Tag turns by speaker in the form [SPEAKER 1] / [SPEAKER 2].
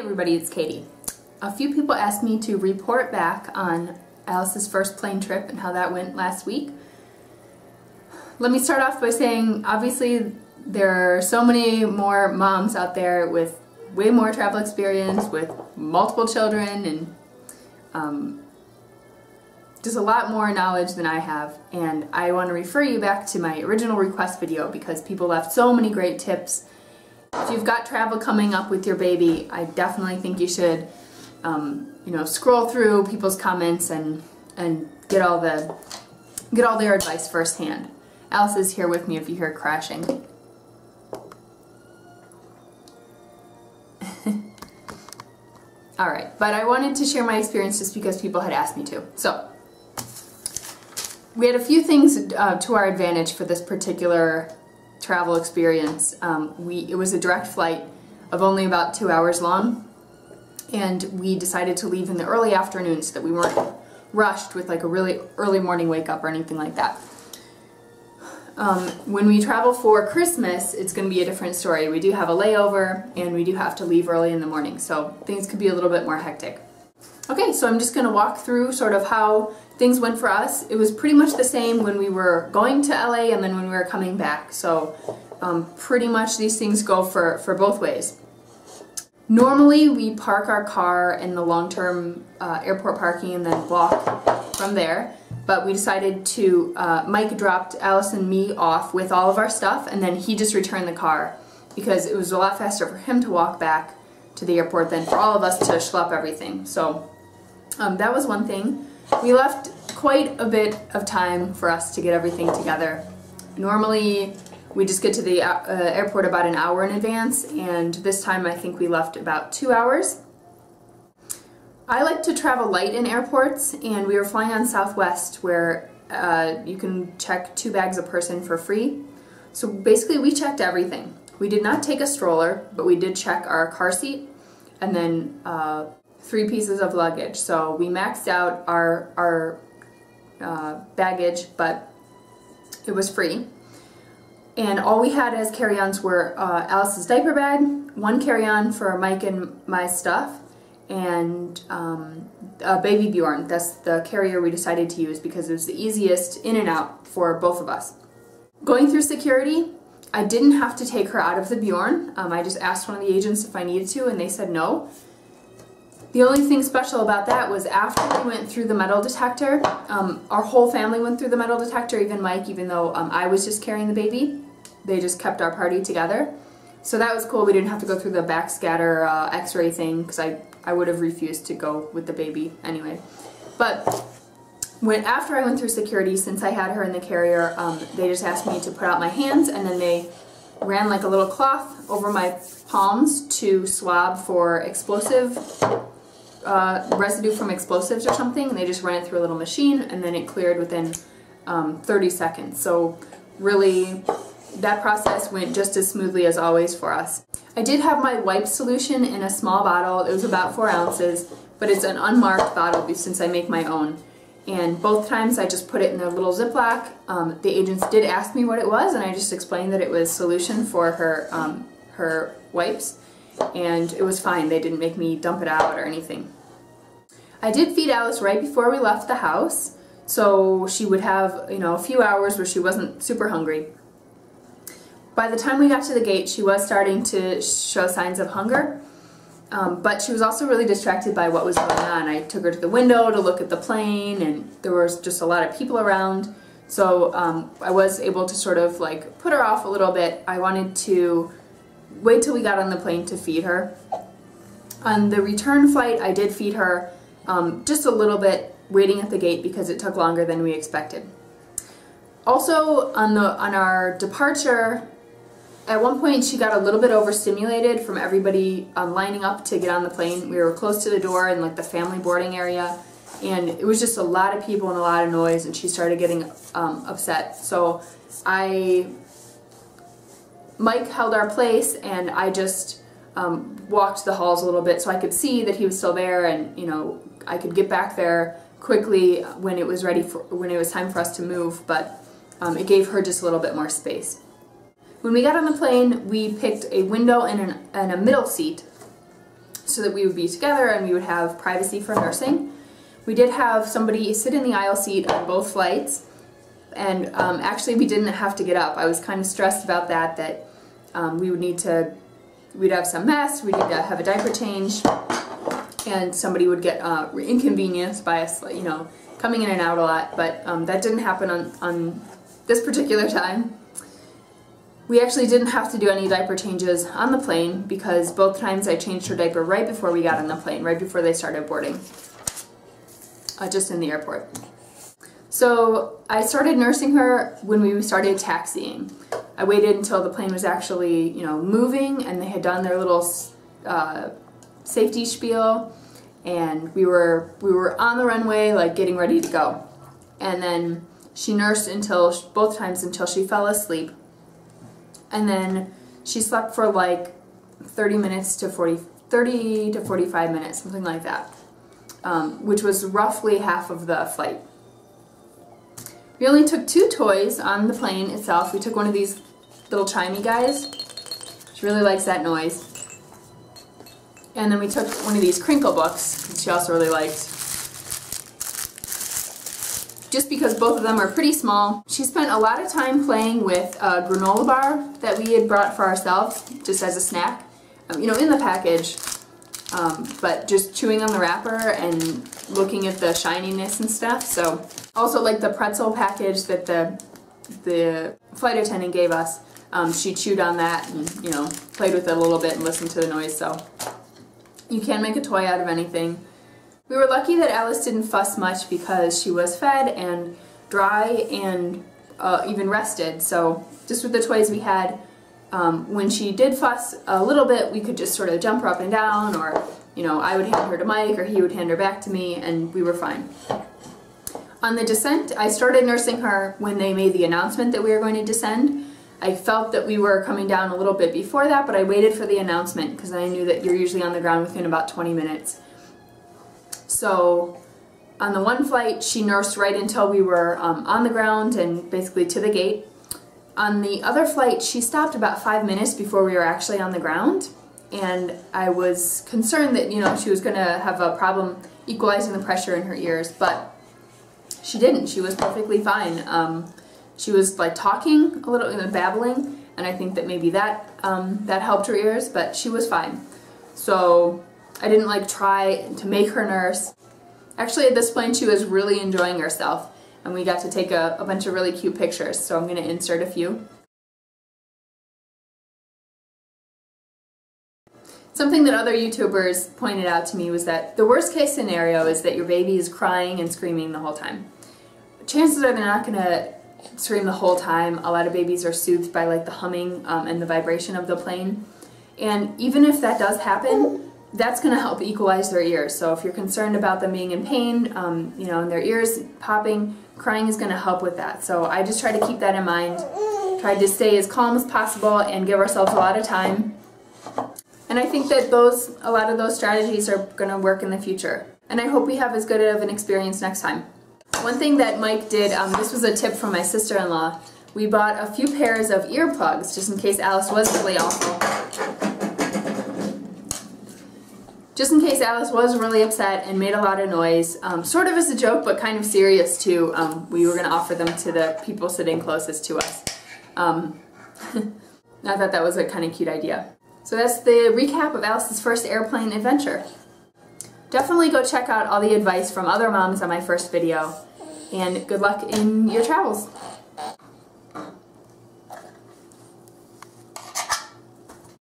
[SPEAKER 1] everybody, it's Katie. A few people asked me to report back on Alice's first plane trip and how that went last week. Let me start off by saying, obviously, there are so many more moms out there with way more travel experience, with multiple children, and just a lot more knowledge than I have. And I want to refer you back to my original request video because people left so many great tips. If you've got travel coming up with your baby, I definitely think you should, scroll through people's comments and get all their advice firsthand. Alice is here with me if you hear crashing. Alright, but I wanted to share my experience just because people had asked me to. So, we had a few things to our advantage for this particular travel experience. It was a direct flight of only about 2 hours long, and we decided to leave in the early afternoon so that we weren't rushed with like a really early morning wake up or anything like that. When we travel for Christmas, it's going to be a different story. We do have a layover and we do have to leave early in the morning, so things could be a little bit more hectic. Okay, so I'm just going to walk through sort of how things went for us. It was pretty much the same when we were going to LA and then when we were coming back, so pretty much these things go for both ways. Normally we park our car in the long-term airport parking and then walk from there. But we decided to, Mike dropped Alice and me off with all of our stuff, and then he just returned the car because it was a lot faster for him to walk back to the airport than for all of us to schlep everything. So that was one thing. We left quite a bit of time for us to get everything together. Normally we just get to the airport about an hour in advance, and this time I think we left about 2 hours. I like to travel light in airports, and we were flying on Southwest where you can check 2 bags a person for free. So basically we checked everything. We did not take a stroller, but we did check our car seat and then 3 pieces of luggage. So we maxed out our baggage, but it was free. And all we had as carry-ons were Alice's diaper bag, 1 carry-on for Mike and my stuff, and Baby Bjorn. That's the carrier we decided to use because it was the easiest in and out for both of us. Going through security, I didn't have to take her out of the Bjorn. I just asked one of the agents if I needed to, and they said no. The only thing special about that was after we went through the metal detector, our whole family went through the metal detector, even Mike, even though I was just carrying the baby. They just kept our party together. So that was cool. We didn't have to go through the backscatter x-ray thing because I would have refused to go with the baby anyway. But after I went through security, since I had her in the carrier, they just asked me to put out my hands, and then they ran like a little cloth over my palms to swab for explosive residue from explosives or something, and they just ran it through a little machine, and then it cleared within 30 seconds. So really, that process went just as smoothly as always for us. I did have my wipe solution in a small bottle. It was about 4 ounces, but it's an unmarked bottle since I make my own. And both times I just put it in a little Ziploc. The agents did ask me what it was, and I just explained that it was solution for her wipes, and it was fine. They didn't make me dump it out or anything. I did feed Alice right before we left the house, so she would have a few hours where she wasn't super hungry. By the time we got to the gate, she was starting to show signs of hunger, but she was also really distracted by what was going on. I took her to the window to look at the plane, and there was just a lot of people around, so I was able to sort of like put her off a little bit. I wanted to wait till we got on the plane to feed her. On the return flight, I did feed her just a little bit, waiting at the gate because it took longer than we expected. Also, on our departure, at one point she got a little bit overstimulated from everybody lining up to get on the plane. We were close to the door in like the family boarding area, and it was just a lot of people and a lot of noise, and she started getting upset. So Mike held our place, and I just walked the halls a little bit so I could see that he was still there, and I could get back there quickly when it was time for us to move, but it gave her just a little bit more space. When we got on the plane, we picked a window and a middle seat, so that we would be together and we would have privacy for nursing. We did have somebody sit in the aisle seat on both flights, and actually we didn't have to get up. I was kind of stressed about that we'd have some mess, we'd need to have a diaper change, and somebody would get inconvenienced by us, you know, coming in and out a lot, but that didn't happen on this particular time. We actually didn't have to do any diaper changes on the plane because both times I changed her diaper right before we got on the plane, right before they started boarding, just in the airport. So I started nursing her when we started taxiing. I waited until the plane was actually, you know, moving and they had done their little safety spiel, and we were on the runway, like getting ready to go. And then she nursed both times until she fell asleep. And then she slept for like 30 to 45 minutes, something like that, which was roughly half of the flight. We only took 2 toys on the plane itself. We took one of these little chimey guys. She really likes that noise. And then we took one of these crinkle books, which she also really liked. Just because both of them are pretty small. She spent a lot of time playing with a granola bar that we had brought for ourselves, just as a snack, you know, in the package. But just chewing on the wrapper and looking at the shininess and stuff. So also like the pretzel package that the flight attendant gave us, she chewed on that and, you know, played with it a little bit and listened to the noise. So you can make a toy out of anything. We were lucky that Alice didn't fuss much because she was fed and dry and even rested. So just with the toys we had, when she did fuss a little bit, we could just sort of jump her up and down, or, you know, I would hand her to Mike or he would hand her back to me, and we were fine. On the descent, I started nursing her when they made the announcement that we were going to descend. I felt that we were coming down a little bit before that, but I waited for the announcement because I knew that you're usually on the ground within about 20 minutes. So on the one flight, she nursed right until we were on the ground and basically to the gate. On the other flight, she stopped about 5 minutes before we were actually on the ground, and I was concerned that, you know, she was going to have a problem equalizing the pressure in her ears, but she didn't. She was perfectly fine. She was like talking a little, babbling, and I think that maybe that helped her ears, but she was fine. So I didn't like try to make her nurse. Actually, at this point, she was really enjoying herself, and we got to take a bunch of really cute pictures, so I'm going to insert a few. Something that other YouTubers pointed out to me was that the worst case scenario is that your baby is crying and screaming the whole time. Chances are they're not going to scream the whole time. A lot of babies are soothed by like the humming and the vibration of the plane. And even if that does happen, that's going to help equalize their ears. So if you're concerned about them being in pain, you know, and their ears popping, crying is going to help with that. So I just try to keep that in mind. Tried to stay as calm as possible and give ourselves a lot of time. And I think that a lot of those strategies are going to work in the future. And I hope we have as good of an experience next time. One thing that Mike did, this was a tip from my sister-in-law. We bought a few pairs of earplugs just in case Alice was really awful. Just in case Alice was really upset and made a lot of noise, sort of as a joke, but kind of serious too. We were going to offer them to the people sitting closest to us. I thought that was a kind of cute idea. So that's the recap of Alice's first airplane adventure. Definitely go check out all the advice from other moms on my first video, and good luck in your travels.